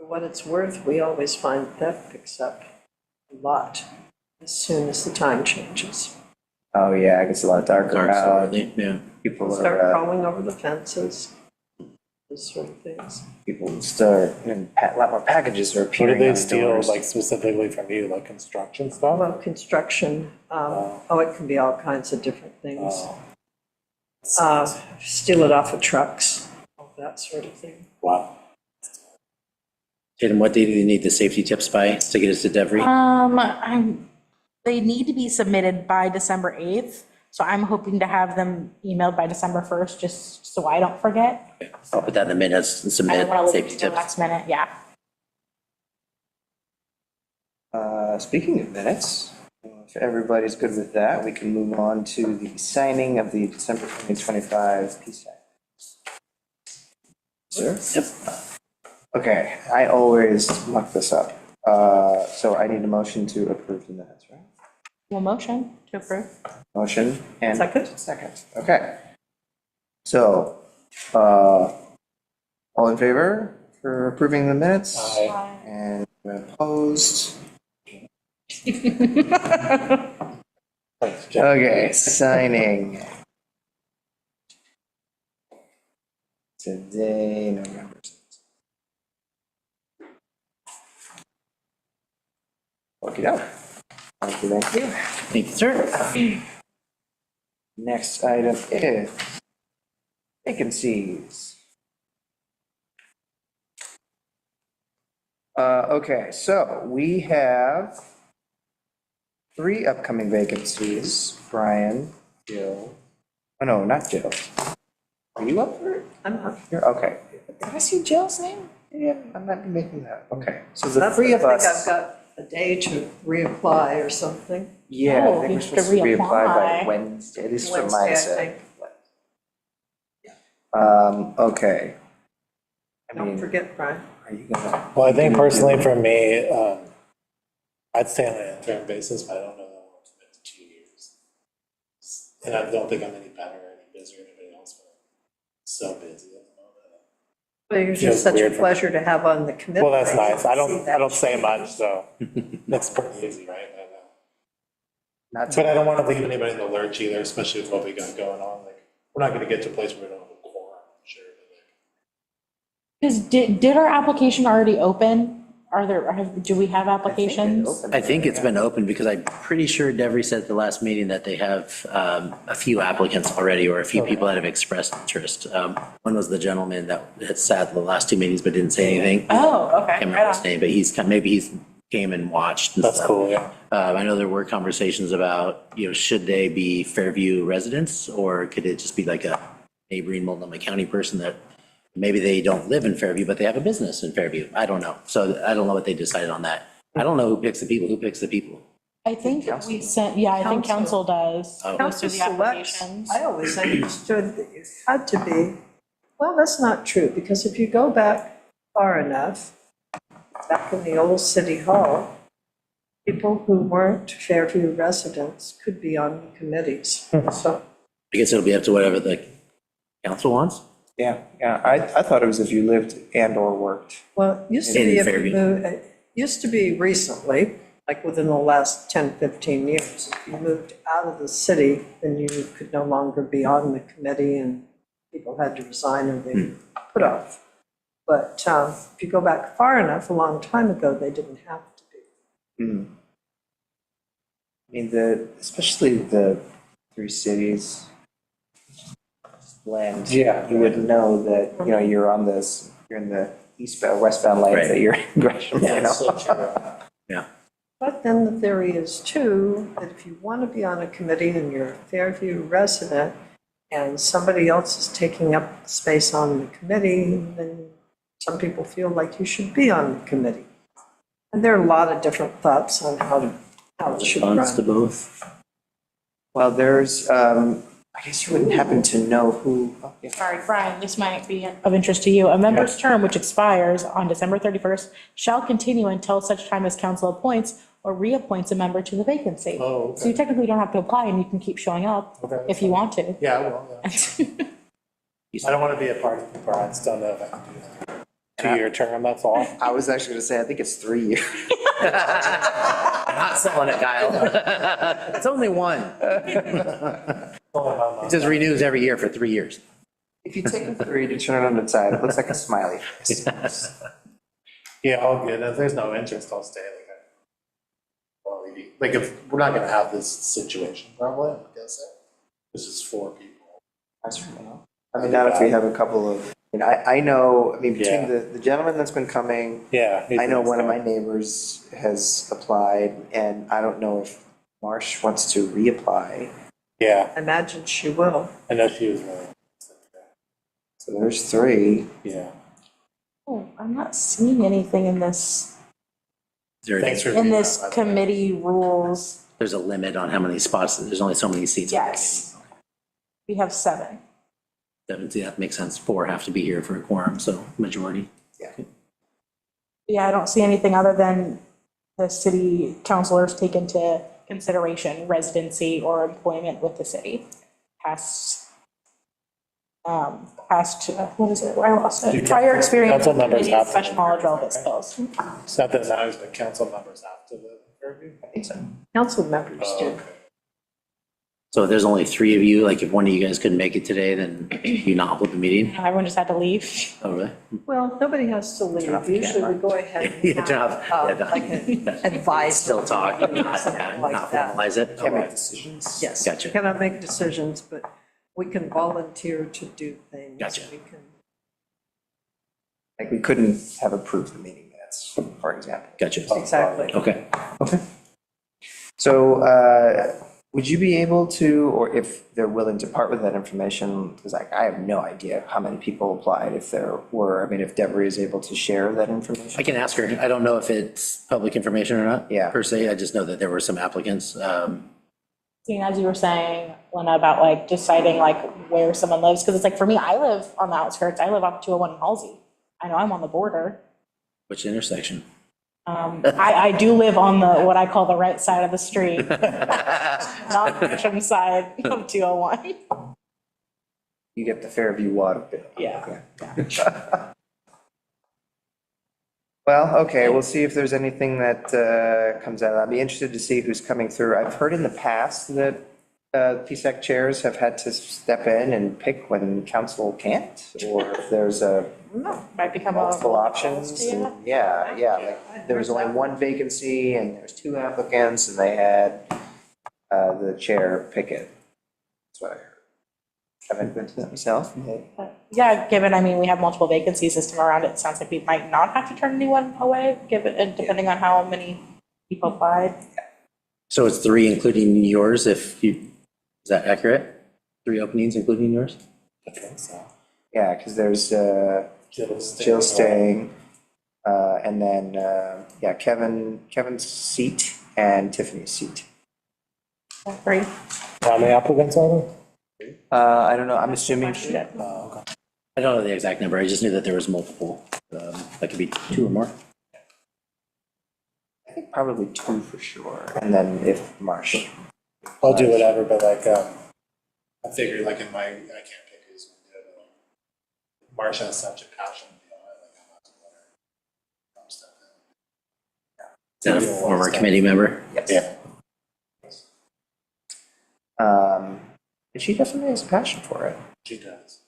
For what it's worth, we always find theft picks up a lot as soon as the time changes. Oh, yeah, it gets a lot darker Dark so out. early, yeah. People Start are, crawling over the fences, those sort of things. people start, and a lot more packages are What appearing did they on steal, doors. like specifically from you, like construction stuff? Well, construction, it can be all kinds of different things. Oh. Steal it off of trucks, all that sort of thing. Wow. Tatum, what day do you need the safety tips by to get us to Devery? They need to be submitted by December 8th, so I'm hoping to have them emailed by December 1st, just so I don't forget. I'll put that in the minutes and I submit don't want to leave safety it till tips. last minute, yeah. Speaking of minutes, if everybody's good with that, we can move on to the signing of the December 2025 PSAC. Sir? Yep. Okay, I always muck this up. So I need a motion to approve the minutes, right? Well, motion to approve. Motion and. Second. Second, okay. So, all in favor for approving the minutes? Aye. And opposed? Thanks, Jeff. Okay, signing. Today, November 6th. Okey-doke. Thank you, thank you. Thank you, sir. Next item is vacancies. Okay, so we have 3 upcoming vacancies. Brian, Jill, oh no, not Jill. Are you up for it? I'm not. You're, okay. Did I see Jill's name? Yeah, I might be making that. Okay, so the That's- 3 of I us. think I've got a day to reapply or something. Yeah, Oh, I think you we're have to supposed to reapply by reapply. Wednesday, at least what Wednesday, mine I said. think. Okay. Don't mean, forget, Brian. are you gonna? Well, I think personally for me, I'd stay on an interim basis, but I don't know that I want to commit to 2 years. And I don't think I'm any better or any busier than anybody else, but I'm so busy at the moment. Well, you're Feels just such a weird for me. pleasure to have on the committee. Well, that's nice. I See don't that. say much, so that's pretty easy, right? Not But to, I don't want to leave anybody in the lurch either, especially with what we got going on. Like, we're not gonna get to a place where we don't have a quorum, I'm sure, but like. Because did our application already open? Are there, do we have applications? I think it's been open because I'm pretty sure Devery said at the last meeting that they have a few applicants already, or a few people that have expressed interest. One was the gentleman that had sat the last two meetings but didn't say anything. Oh, okay. Can't remember his name, but maybe he's came and watched and That's stuff. cool, yeah. I know there were conversations about, should they be Fairview residents, or could it just be like a neighboring Multnomah County person that maybe they don't live in Fairview, but they have a business in Fairview? I don't know. So I don't know what they decided on that. I don't know who picks the people. Who picks the people? I think we sent, yeah, I think council does. Oh. Most Council of the selects, applications. I always understood that you had to be, well, that's not true, because if you go back far enough, back in the old city hall, people who weren't Fairview residents could be on committees. So I guess it'll be up to whatever the council wants. yeah, I thought it was if you lived and or worked. Well, it used to In be if you Fairview. moved, it used to be recently, like within the last 10, 15 years, if you moved out of the city, then you could no longer be on the committee and people had to resign or they were put off. But if you go back far enough, a long time ago, they didn't have to be. Hmm. I mean, especially the three cities blend. Yeah. You would know that, you're on this, you're in the eastbound, westbound lanes, Right. that you're in Gresham, you know? Yeah. But then the theory is too, that if you want to be on a committee and you're a Fairview resident and somebody else is taking up space on the committee, then some people feel like you should be on the committee. And there are a lot of different thoughts on how it should Response to run. both. Well, there's, I guess you wouldn't happen to know who, oh, yeah. Sorry, Brian, this might be of interest to you. A member's term which expires on December 31st shall continue until such time as council appoints or reappoints a member to the vacancy. Oh, okay. So you technically don't have to apply and you can keep showing up Okay. if you want to. Yeah, well, yeah. I don't want to be a party pooper. I just don't know if I can do that. 2-year term, that's all. I was actually gonna say, I think it's 3 years. Not selling it, Kyle. It's only one. It just renews every year for 3 years. If you take a 3 to turn it on its side, it looks like a smiley face. Yeah, all good. If there's no interest, I'll stay. Like if we're not gonna have this situation, probably, I'm guessing. This is 4 people. I certainly know. I mean, not if we have a couple of, I know, between Yeah. the gentleman that's been coming, Yeah. I know one of my neighbors has applied, and I don't know if Marsh wants to reapply. Yeah, I imagine she will. I know she was really, So there's 3. yeah. Oh, I'm not seeing anything in this, Is there- Thanks for. in reading this that, by the way. committee rules. There's a limit on how many spots. There's only so many seats. on the Yes. We have 7. committee. See, that makes sense. 4 have to be here for a quorum, so majority. Yeah, I don't see anything other than the city councilors take into consideration residency or employment with the city. What is it? I lost Do it. Prior experience, council members community, have to- professional knowledge, relevant skills. It's not that it matters, but council members have to live in Fairview? I think so. Council members Oh, do. okay. So if there's only 3 of you, like if one of you guys couldn't make it today, then you not hold the meeting? Everyone just had to leave. Oh, really? Well, nobody has to Turn off leave. the Usually camera. we go ahead Yeah, and turn have, off- yeah, like an advice. Still talk, not Something like not that. formalize it? Can't make decisions. Yes, Gotcha. cannot make decisions, but we can volunteer to do things. Gotcha. We can, Like, we couldn't have approved the meeting minutes, for example. Gotcha. exactly. Okay. So, would you be able to, or if they're willing to part with that information, because I have no idea how many people applied, if there were, if Deborah is able to share that information? I can ask her. I don't know if it's public information or not. Yeah. Per se, I just know that there were some applicants. Seeing as you were saying, Lena, about like deciding like where someone lives, because it's like, for me, I live on the outskirts. I live off 201 in Halsey. I know I'm on the border. Which intersection? I do live on the, what I call the right side of the street, not the Gresham side of 201. You get the Fairview water bill. Yeah. Well, okay, we'll see if there's anything that comes out. I'd be interested to see who's coming through. I've heard in the past that PSAC chairs have had to step in and pick when council can't, or if there's Might become a. multiple options. Yeah. Yeah, like there was only one vacancy and there's two applicants and they had the chair pick it. That's what I heard. Haven't been to that myself. Yeah, given, I mean, we have multiple vacancy system around it, sounds like we might not have to turn anyone away, given, and depending on how many people applied. So it's 3 including yours, if you, is that accurate? 3 openings including yours? I think so. Yeah, because there's Jill's Jill staying, and then, yeah, Kevin's seat and Tiffany's seat. Great. How many applicants are there? I don't know, I'm assuming. Oh, okay. I don't know the exact number, I just knew that there was multiple, that could be 2 or more. I think probably 2 for sure, and then if Marsh. I'll do whatever, but like, I figured like in my, I can't pick who's gonna do it, but Marcia has such a passion, you know, like I'm not gonna let her come step in. Is that a former committee member? Yes. And she definitely has a passion for it. She does.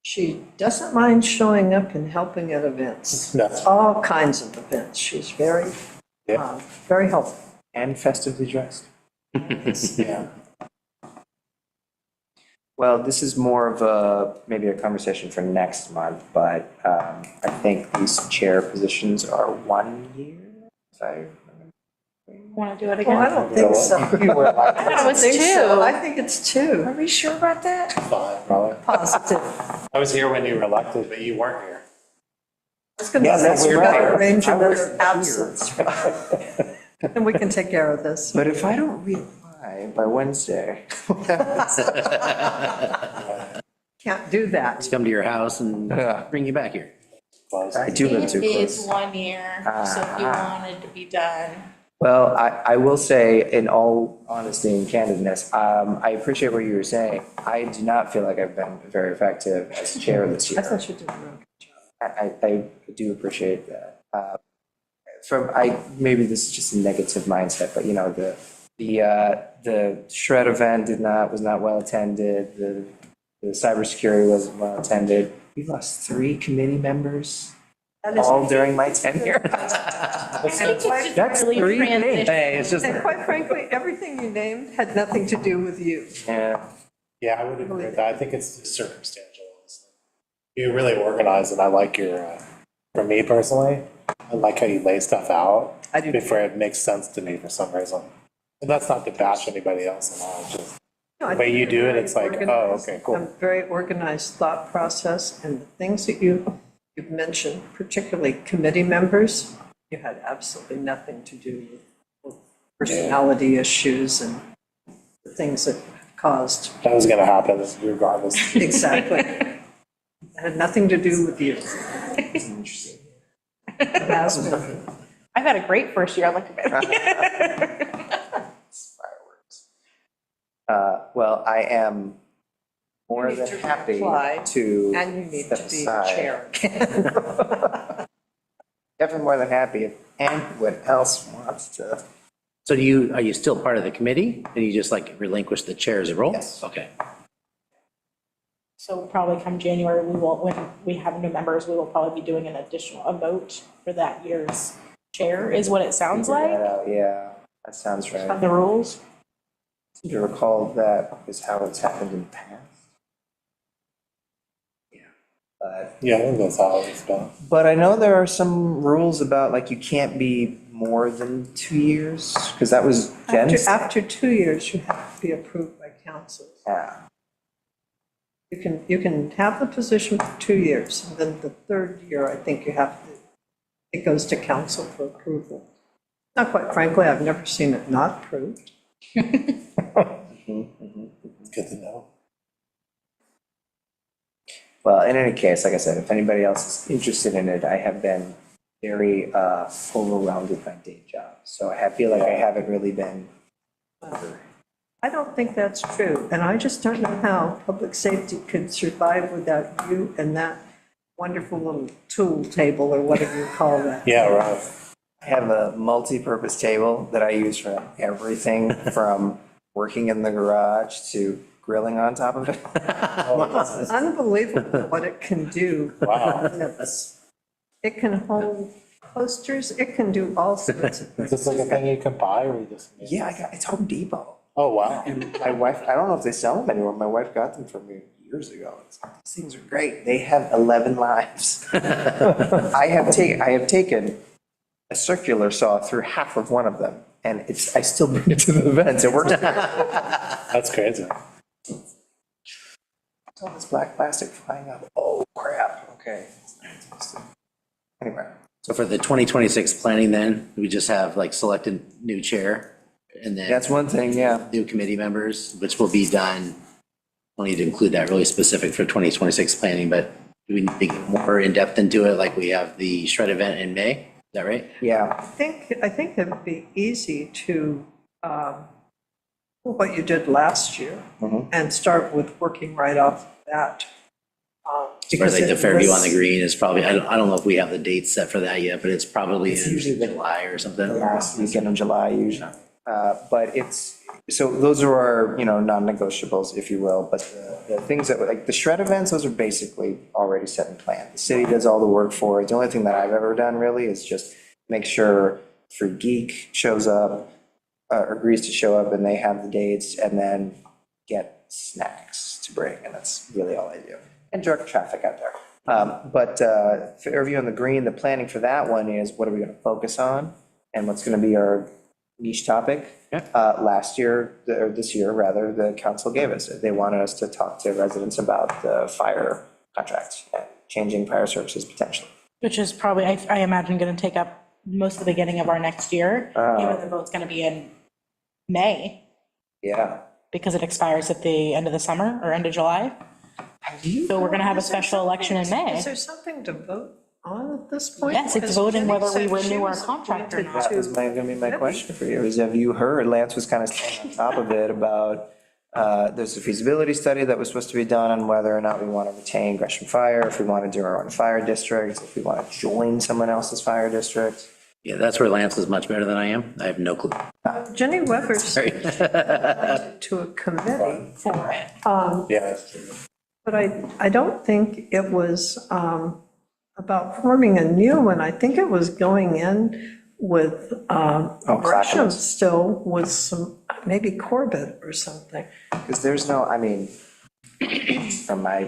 She doesn't mind showing up and helping at events, No. all kinds of events. She's very, Yeah. very helpful. And festively dressed. Yeah. Well, this is more of a, maybe a conversation for next month, but I think these chair positions are 1 year, if I remember. Want to do it Well, I again? don't think so. I thought it was think so. 2. I think it's 2, Are we sure about that? 5, probably. positive. I was here when you were elected, but you weren't here. I was gonna Yeah, say, that's we've got to right. arrange I wasn't another here. absence. And we can take care of this. But if I don't reapply by Wednesday. Can't do that. Come to your house and Yeah. bring you back here. Close. I do live too It is close. 1 year, so if you wanted to be done. Well, I will say, in all honesty and candidness, I appreciate what you were saying. I do not feel like I've been very effective as chair this I year. thought you did a real good job. I do appreciate that. Maybe this is just a negative mindset, but you know, the shred event was not well attended, the cybersecurity wasn't well attended. We lost 3 committee members, That is- all during my tenure. I think it's just That's really 3 things. transition. Hey, it's just, And quite frankly, everything you named had nothing to do with you. yeah. Yeah, I would agree with that. I think it's circumstantial, honestly. You're really organized, and I like your, for me personally, I like how you lay stuff out I do. before it makes sense to me for some reason. And that's not to bash anybody else at all, it's just No, I the way think you do it, you're it's like, very oh, organized. okay, cool. A very organized thought process, and the things that you've mentioned, particularly committee members, you had absolutely nothing to do with personality issues and the things that have caused, That was gonna happen regardless. exactly. It had nothing to do with you. It has been. I've had a great first year on the committee. Fireworks. Well, I am more You need than to happy reply, to And you need step to be aside. chair again. Definitely more than happy if anyone else wants to. So are you still part of the committee? And you just like relinquish the chair as a role? Yes. Okay. So probably come January, when we have new members, we will probably be doing a vote for that year's chair, is what it sounds figure like, that out. Yeah, that sounds from right. the rules. I seem to recall that is how it's happened in the past. Yeah, but. Yeah, I think that's how it's been. But I know there are some rules about, like, you can't be more than 2 years, because that was Jen's. After 2 years, you have to be approved by council. Yeah, You can have the position for 2 years, and then the third year, I think it goes to council for approval. Now, quite frankly, I've never seen it not approved. It's good to know. Well, in any case, like I said, if anybody else is interested in it, I have been very overwhelmed with my day job. So feel like I haven't really been. I don't think that's true, and I just don't know how public safety could survive without you and that wonderful little tool table, or whatever you call that. Yeah, right. I have a multi-purpose table that I use for everything from working in the garage to grilling on top of it. It's unbelievable what it can do. Wow. It can hold posters, it can do all sorts of Is things. this like a thing you can buy or you just? Yeah, it's Home Depot. Oh, wow. And my wife, I don't know if they sell them anymore. My wife got them for me years ago. These things are great. They have 11 lives. I have taken a circular saw through half of one of them, and I still bring it to the events. It works. That's crazy. All this black plastic flying up. Oh, crap. Okay. Anyway. So for the 2026 planning then, we just have like selected new chair and then That's one thing, yeah. new committee members, which will be done. Don't need to include that really specific for 2026 planning, but do we need to get more in depth into it? Like we have the shred event in May, is that right? Yeah. I think it would be easy to, what you did last year, and start with working right off that. Or like the it Fairview on was- the Green is probably, I don't know if we have the date set for that yet, but it's probably in usually the July or something. The last weekend of July usually. But so those are our, non-negotiables, if you will, but the things that, like, the shred events, those are basically already set in plan. The city does all the work for it. The only thing that I've ever done really is just make sure Free Geek shows up, agrees to show up, and they have the dates, and then get snacks to bring, and that's really all I do. And direct traffic out there. But Fairview on the Green, the planning for that one is what are we gonna focus on? And what's gonna be our niche topic? Yeah. Last year, or this year rather, the council gave us, they wanted us to talk to residents about the fire contracts and changing fire services potentially. Which is probably, I imagine, going to take up most of the beginning of our next year, given the vote's going to be in May, Yeah. because it expires at the end of the summer or end of July. So we're going to have a special election in May. Is there something to vote on at this point? Yes, it's Because voting Jenny whether we said she renew our was contract or appointed not. That was to- gonna be my question for you, is have you heard, Lance was kind of staying on top of it about, there's a feasibility study that was supposed to be done on whether or not we want to retain Gresham Fire, if we want to do our own fire district, if we want to join someone else's fire district. Yeah, that's where Lance is much better than I am. I have no clue. Jenny Weber's Sorry. to a committee, For it. Yeah, that's true. but I don't think it was about forming a new one. I think it was going in with Gresham Clackamas. still with some, maybe Corbett or something. Because there's no, I mean, from my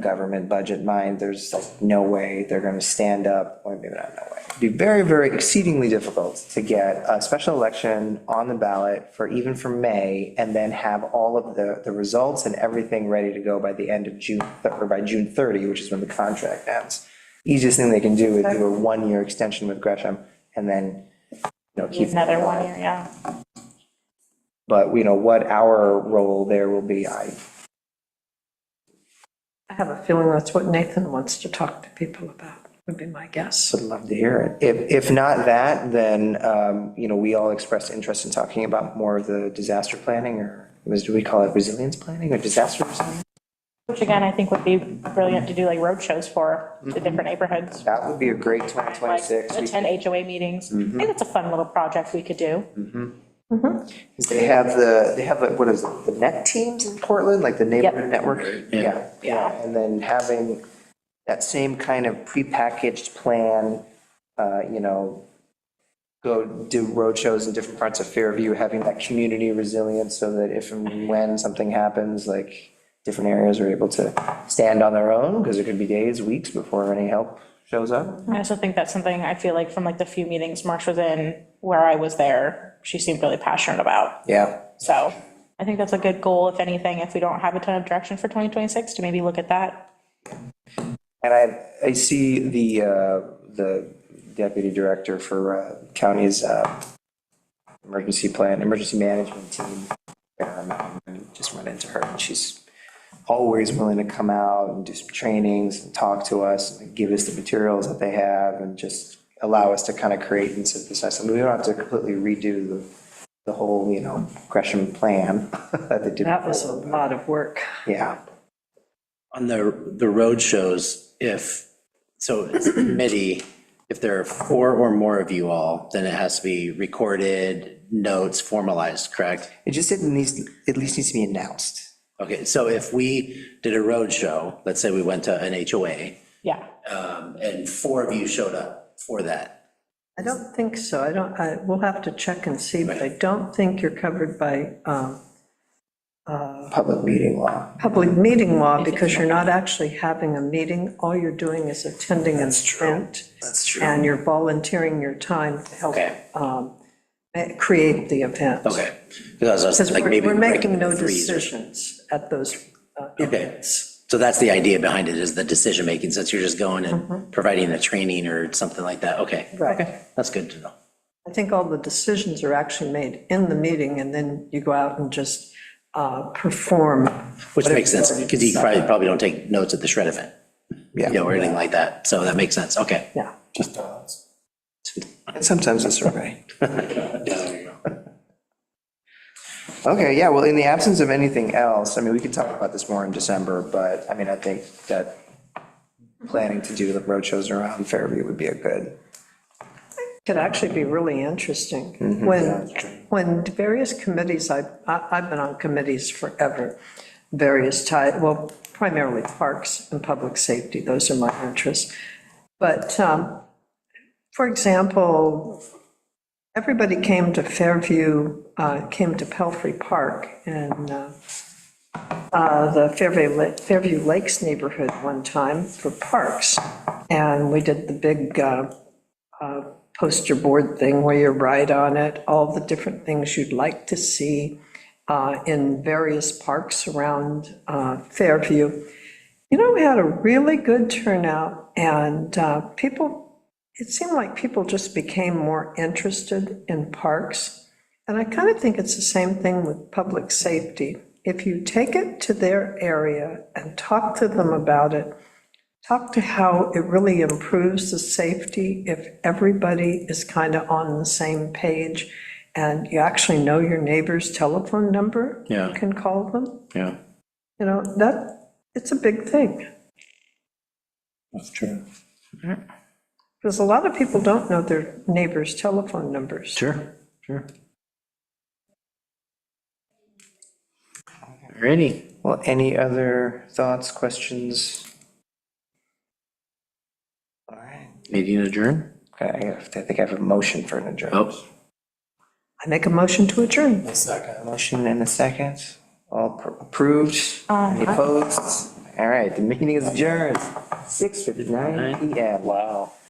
government budget mind, there's like no way they're going to stand up, or maybe not no way. It'd be very, very exceedingly difficult to get a special election on the ballot even for May, and then have all of the results and everything ready to go by the end of June, or by June 30, which is when the contract ends. Easiest thing they can do is do a one-year extension with Gresham, and then, keep. Another 1 year, yeah. But, what our role there will be, I I have a feeling that's what Nathan wants to talk to people about, would be my guess. would love to hear it. If not that, then, we all expressed interest in talking about more of the disaster planning, or do we call it resilience planning or disaster resilience? Which again, I think would be brilliant to do like road shows for the different neighborhoods. That would be a great Like 2026. attend HOA meetings. I think that's a fun little project we could do. They have what is it, the net teams in Portland, like the neighborhood network? Yeah. Yeah. And then having that same kind of prepackaged plan, go do road shows in different parts of Fairview, having that community resilience so that if and when something happens, like different areas are able to stand on their own, because it could be days, weeks before any help shows up. I also think that's something I feel like from like the few meetings Marsh was in where I was there, she seemed really passionate about. Yeah. So I think that's a good goal, if anything, if we don't have a ton of direction for 2026, to maybe look at that. And I see the deputy director for county's emergency management team. I just run into her, and she's always willing to come out and do some trainings and talk to us, and give us the materials that they have, and just allow us to kind of create and synthesize something. We don't have to completely redo the whole, Gresham plan that they did. That was a lot of work. Yeah, On the road shows, so it's a committee, if there are 4 or more of you all, then it has to be recorded, notes, formalized, correct? it just at least needs to be announced. Okay, so if we did a road show, let's say we went to an HOA, Yeah, and 4 of you showed up for that. I don't think so. We'll have to check and see, but I don't think you're covered by Public meeting law. public meeting law because you're not actually having a meeting. All you're doing is attending an event. That's true. And you're volunteering your time to help Okay. create the event. Okay, because I was Because like, maybe we're breaking making no into threes or- decisions at those Okay. events. So that's the idea behind it, is the decision-making, since you're just going and providing the training or something like that, okay. Right. Okay, that's good to know. I think all the decisions are actually made in the meeting, and then you go out and just perform. Which makes sense, because you probably don't take notes at the shred event, Yeah, or anything like that, so that makes sense, okay. Yeah. Just dogs. and sometimes a survey. Yeah, there you go. Okay, yeah, well, in the absence of anything else, I mean, we could talk about this more in December, but I mean, I think that planning to do the road shows around Fairview would be a good. Could actually be really interesting. When various committees, I've been on committees forever, various type, well, primarily parks and public safety, those are my interests. But, for example, everybody came to Fairview, came to Pelfrey Park and the Fairview Lakes neighborhood one time for parks. And we did the big poster board thing where you write on it all the different things you'd like to see in various parks around Fairview. We had a really good turnout, and it seemed like people just became more interested in parks. And I kind of think it's the same thing with public safety. If you take it to their area and talk to them about it, talk to how it really improves the safety if everybody is kind of on the same page and you actually know your neighbor's telephone number. Yeah. You can call them. Yeah. It's a big thing. That's true. Because a lot of people don't know their neighbor's telephone numbers. Sure. Alrighty, Well, any other thoughts, questions? All right, meeting adjourned? okay, I think I have a motion for an adjournment. Oh, I make a motion to adjourn. A second. Motion and a second, all approved, any opposed? All right, the meeting is adjourned, 6:59 PM. Wow.